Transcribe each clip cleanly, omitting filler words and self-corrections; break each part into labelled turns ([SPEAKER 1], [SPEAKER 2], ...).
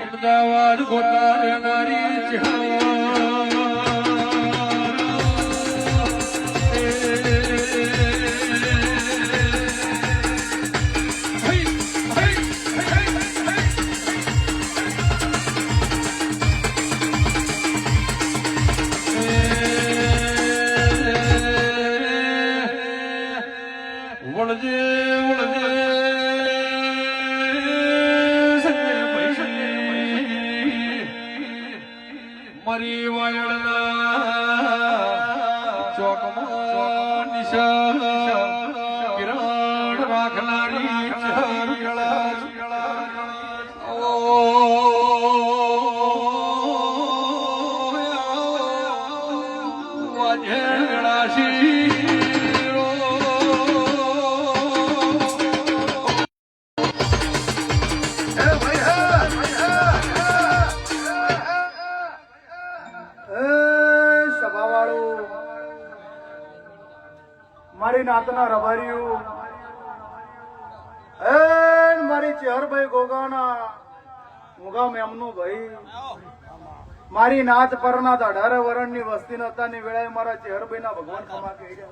[SPEAKER 1] અમદાવાદ ગોતા નારી મારી વાયડના ચોકમાં નિશા કિરણ રાખનારી
[SPEAKER 2] મારી નાતના રબારીઓ મારી ચેહરભાઈ ગોગાના મુગા મેમનું ભાઈ મારી નાત પરના 18 વર્ષની વસ્તી નતાની વેળાએ મારા ચેહરભાઈ ના ભગવાન ખમા કહી રહ્યા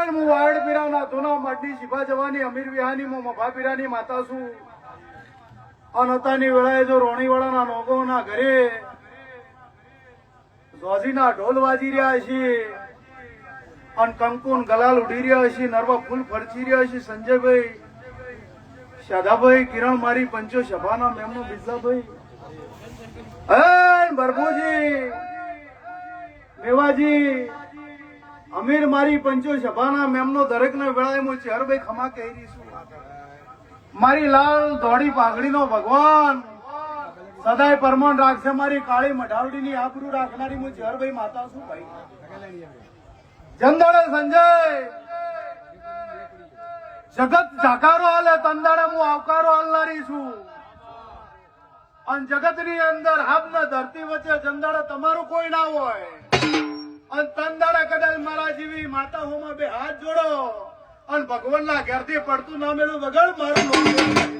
[SPEAKER 2] હું વાડ પીરાના ધુના માટી શિફા જવાની અમીર વિહાની હું મફા પીરાની માતા છું અનતાની વેળાએ જો રોણીવાળાના નોગોના ઘરે જોજીના ઢોલ વાજી રહ્યા છે અને કંકુન ગલાલ ઉડી રહ્યા છે નરવા ફૂલ ફરચી રહ્યા છે સંજયભાઈ શાદાભાઈ કિરણ મારી પંચો સભાના મેમનો બિરજાભાઈ બરભુજી મેવાજી અમીર મારી પંચો સભાના મેમનો દરેકના વેળાએ હું ચેહરભાઈ ખમા કહી રહી છું મારી લાલ ધોળી પાઘડીનો ભગવાન સદાય પરમાન રાખશે મારી કાળી મઢાવડીની આબરૂ રાખનારી હું ચેહરભાઈ માતા છું ભાઈ જંદાળે સંજય જગત જાકારો હાલે તંદાળે હું આવકારો હાલનારી છું અને જગત ની અંદર હાબના ધરતી વચ્ચે જંદાળે તમારું કોઈ ના હોય અને તંદાળે કદાચ મારા જેવી માતા હોમાં બે હાથ જોડો અને ભગવાનના ઘેરથી પડતું ના મેલું વગર મારું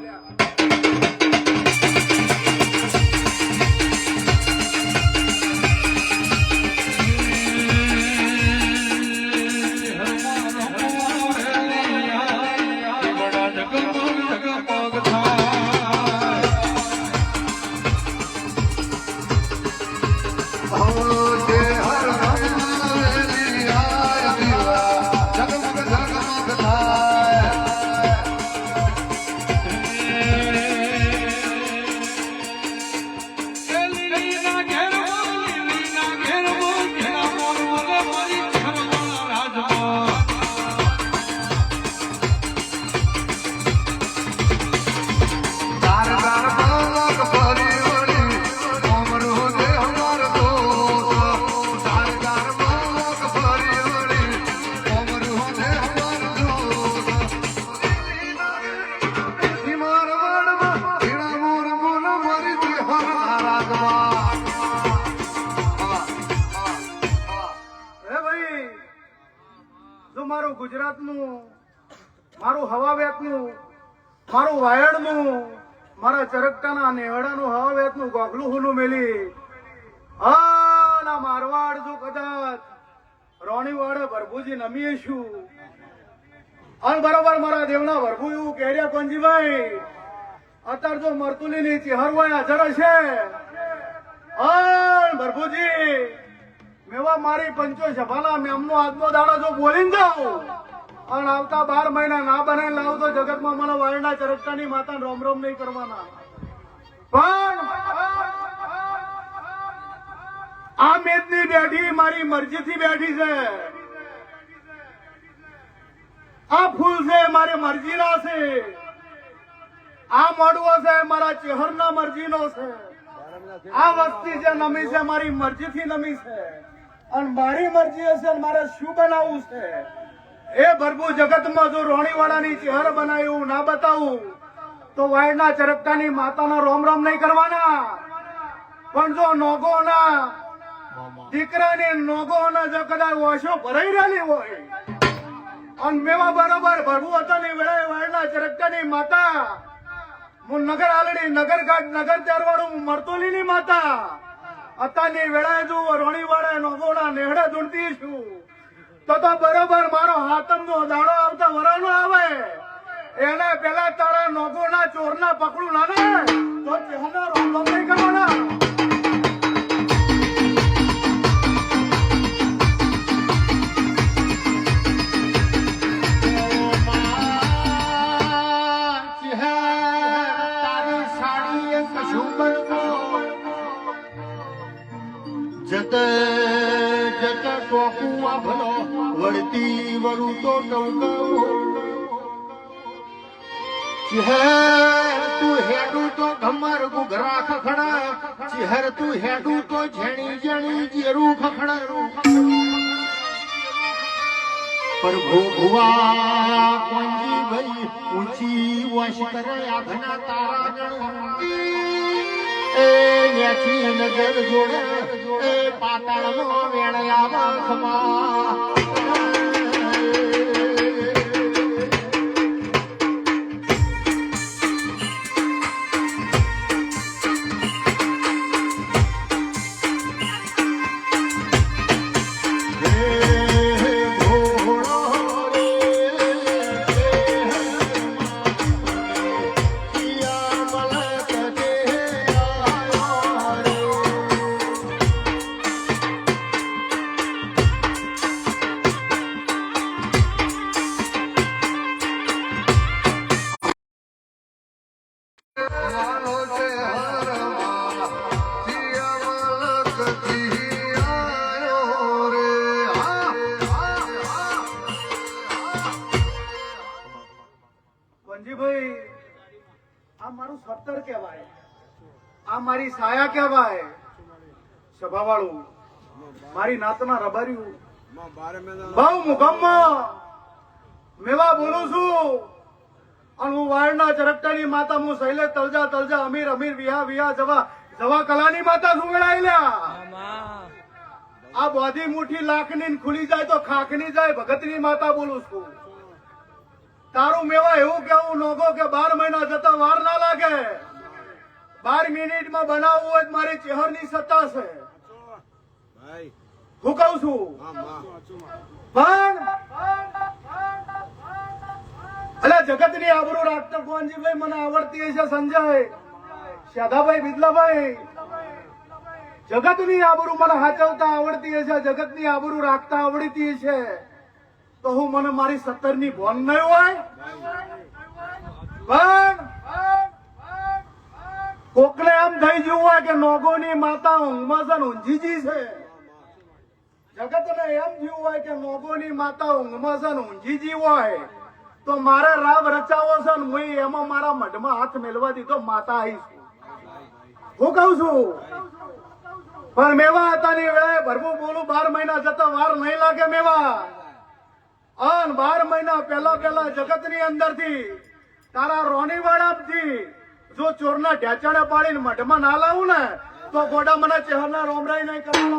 [SPEAKER 2] મારું ગુજરાતનું મારું હવાવેતનું મારું વાયડનું મારા ચરકટાના નેહડાનું હવાવેતનું ગોગલું હુનું મેલી ના મારવાડ જો કદાચ રોણીવાડે ભરભુજી નમીએ છું અને બરોબર મારા દેવના ભરભુ એવું કહેર્યા પંજીભાઈ અત્યારે જો મરતુલીની ચેહરવાય હાજર હશે ભરભુજી મેવા મારી પંચો સભાના મેમનો આજનો દાડો જો બોલીને જાઉં અને આવતા 12 મહિના ના બનાવી લાવ તો જગતમાં મને વાયડા ચરકટાની માતા રોમ રોમ નહીં કરવાના પણ આ મેદની બેઠી મારી મરજીથી બેઠી છે આ ફૂલ છે મારી મરજીના છે આ મોડવો છે મારા ચેહરના મરજીનો છે આ વસ્તી જે નમી છે મારી મરજીથી નમી છે અને મારી મરજી હશે મારે શું બનાવવું છે એ ભરભુ જગતમાં જો રોણીવાળાની ચહેર બનાવ્યું ના બતાવું તો વાયડના ચરકટાની માતાના રોમ રોમ નહીં કરવાના પણ જો નોગોના દીકરાની નોગોના જો કદાચ ઓછો ભરાઈ રહેલી હોય અને મેવા બરોબર ભરવું હતા ની વેળાએ વાળના ચરકટાની માતા હું નગર આલડી નગર ઘાટ નગર ચારવાળું મરતોલી ની માતા અત્યારની વેળાએ જો રોણીવાળા નોગોના નેહડા ધૂણતી છું તો બરોબર મારો હાથમનો દાડો આવતા વરાનો આવે એને પેલા તારા નોગોના ચોરના પકડું ના ને તો ચહેરા રોમ નહીં કરવાના.
[SPEAKER 3] જતે જતે ટોકું ભલો વળતી વરું તો ટવકાવો ચહેર તું હેડું તો ઘમર ગુઘરા ખખડા ચહેર તું હેડું તો ઝેણી ઝેણી જેરું ખખડારું પ્રભુ ભુવા કોંજી ભાઈ ઊંચી વશ કરે આઘના તારા ગણ એ ન્યાથી નગર જોડે એ પાતાળનો વેણલા ખમા
[SPEAKER 2] વંજીભાઈ આ મારું સત્તર કહેવાય આ મારી સાયા કહેવાય સભાવાળું મારી નાતના રબાર્યું બહુ મુકમ્મા મેવા બોલું છું અને હું વાળના ચરકટાની માતા હું શૈલેષ તલજા તલજા અમીર અમીર વિહા વિહા જવા કલાની માતા શું વેળાયેલા આ બોધી મુઠ્ઠી લાખની ને ખુલી જાય તો ખાખની જાય ભગતની માતા બોલું છું. તારું મેવા એવું કેવું નોગો કે 12 મહિના જતા વાર ના લાગે 12 મિનિટમાં બનાવવું હોય તો મારી ચહેરની સત્તા છે હું કહું છું પણ અલા જગતની આબરૂ રાખતો કોણજીભાઈ મને આવડતી હશે સંજય શાદાભાઈ બિદલાભાઈ જગતની આબરૂ મને હાચવતા આવડતી હશે જગતની આબરૂ રાખતા આવડતી હશે તો હું મને મારી 17 ની ભોન નહીં હોય પણ કોકને એમ થઈ ગયું હોય કે નોગોની માતા ઊંઘમાં છે ને ઊંઝીજી છે જગતને એમ થયું હોય કે નોગોની માતા ઊંઘમાં છે ને ઊંઝીજી હોય તો મારે રાવ રચાવો છે ને હું એમાં મારા મઢમાં હાથ મેળવા દીધો માતા આવી હું કઉ છું પણ મેવા હતાની વેળાએ ભરવું બોલું 12 મહિના જતા વાર નહીં લાગે મેવા અન 12 મહિના પહેલા જગતની અંદરથી તારા રોણીવાડાથી જો ચોરના ઢેચાણે પાડીને મઢમાં ના લાવું ને તો ગોડા મને ચહેરના રોમરાઈ નહીં કરવાનો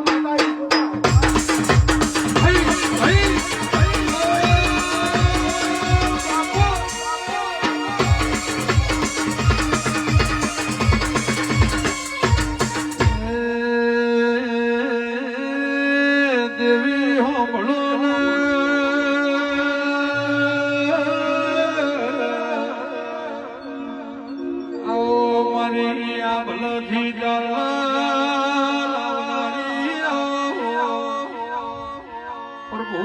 [SPEAKER 1] દેવી હોમળો આભલથી પ્રભુ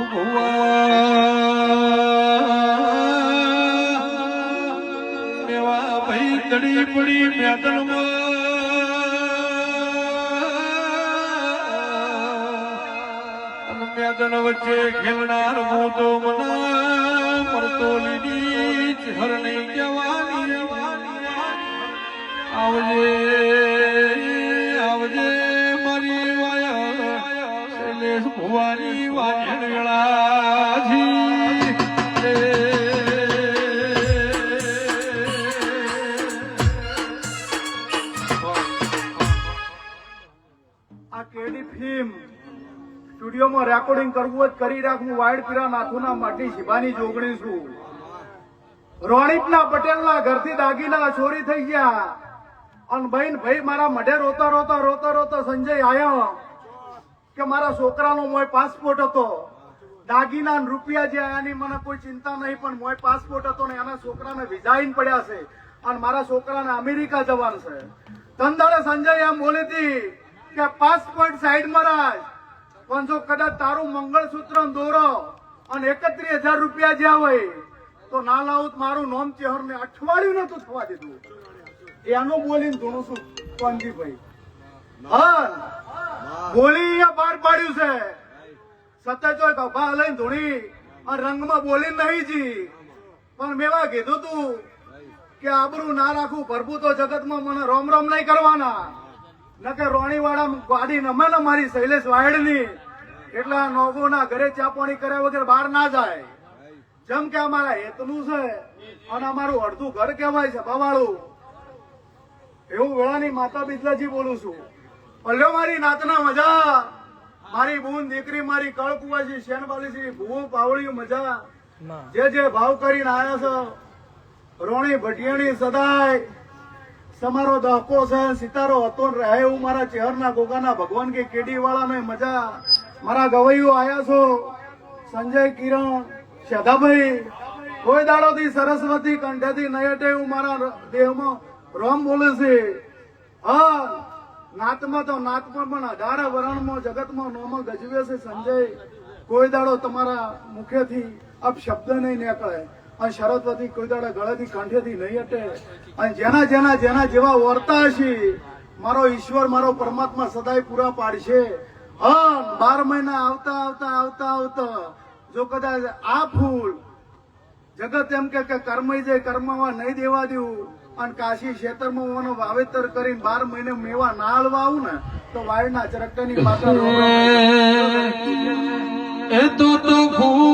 [SPEAKER 1] મેવા ભાઈ તડી પડી મેદન વચ્ચે ખેલનાર હું તો મના મરતોલીની ચહર નહીં જવાની આવજે આવજે મારી વાયા શૈલેષ ભુવાની વાજણ વેળાજી
[SPEAKER 2] આ કેડી ફીમ સ્ટુડિયોમાં રેકોર્ડિંગ કરવું હોય તો કરી રાખ. હું વાયડપીરા નાથુના માટી શિવાની જોગણી છું. રોણીપના પટેલના ઘરથી દાગીના ચોરી થઈ ગયા અને બહેન ભાઈ મારા મઢે રોતા રોતા રોતા રોતા સંજય આયો કે મારા છોકરાનો મોય પાસપોર્ટ હતો, દાગીના ને રૂપિયા જે આયાની મને કોઈ ચિંતા નહીં, પણ મોય પાસપોર્ટ હતો ને એના છોકરાને વિઝાઈન પડ્યા છે અને મારા છોકરાને અમેરિકા જવાનું છે. તંદાળે સંજય એમ બોલી હતી કે પાસપોર્ટ સાઈડમાં રાખ, પણ જો કદાચ તારું મંગળસૂત્ર ને દોરો અને 31,000 રૂપિયા જ્યાં હોય તો ના લાવું તો મારું નામ ચેહર ને અઠવાડિયું નતું થવા દીધું. એનું બોલીને ધૂણું છું કોનજીભાઈ. હા બોલી બહાર પાડ્યું છે સતત ગભા લઈને ધૂણી અને રંગમાં બોલી નહીં જી, પણ મેવા કીધું તું કે આબરૂ ના રાખું પ્રભુ તો જગતમાં મને રોમ રોમ નહીં કરવાના, નકે રોણીવાળા ગાડી નમે ને મારી શૈલેષ વાયડની, એટલા નોગોના ઘરે ચાપણી કર્યા વગર બહાર ના જાય. જેમ કે અમારા હેતનું છે અને અમારું અડધું ઘર કહેવાય છે બવાળું. એવું વેળાની માતા બિદલાજી બોલું છું. પલ્યો મારી નાતના મજા, મારી બૂન દીકરી મારી કળકુવાજી શેનબાલીજી ભૂ પાવળી મજા, જે જે ભાવ કરીને આયા છો. રોણી ભટિયાણી સદાય તમારો દહકો છે, સિતારો હતો ને રહે એવું મારા ચેહરના ગોગાના ભગવાન કે કેડી વાળા મજા. મારા ગવૈયો આયા છો સંજય કિરણ શાદાભાઈ, કોઈ દાડોથી સરસ્વતી કંઠેથી નયટે એવું મારા દેહમાં રોમ બોલે છે. હા નાતમાં તો નાતમાં પણ 18 વરણમાં જગતમાં નોમાં ગજવે છે સંજય. કોઈ દાડો તમારા મુખેથી અપ શબ્દ નહીં નીકળે અને સરસ્વતી કોઈ દાડો ગળેથી કંઠેથી નહીં અટે. અને જેના જેના જેના જેવા વર્તા હશે મારો ઈશ્વર મારો પરમાત્મા સદાય પૂરા પાડશે. હા 12 મહિના આવતા આવતા આવતા આવતા જો કદાચ આ ફૂલ જગત એમ કે કર્મય જે કર્મમાં નહીં દેવા દેવું અને કાશી ક્ષેત્રમાં મને વાવેતર કરીને 12 મહિને મેવા ના હાલવા આવું ને તો વાયડના ચરકટાની માતા
[SPEAKER 1] એ તો ફૂલ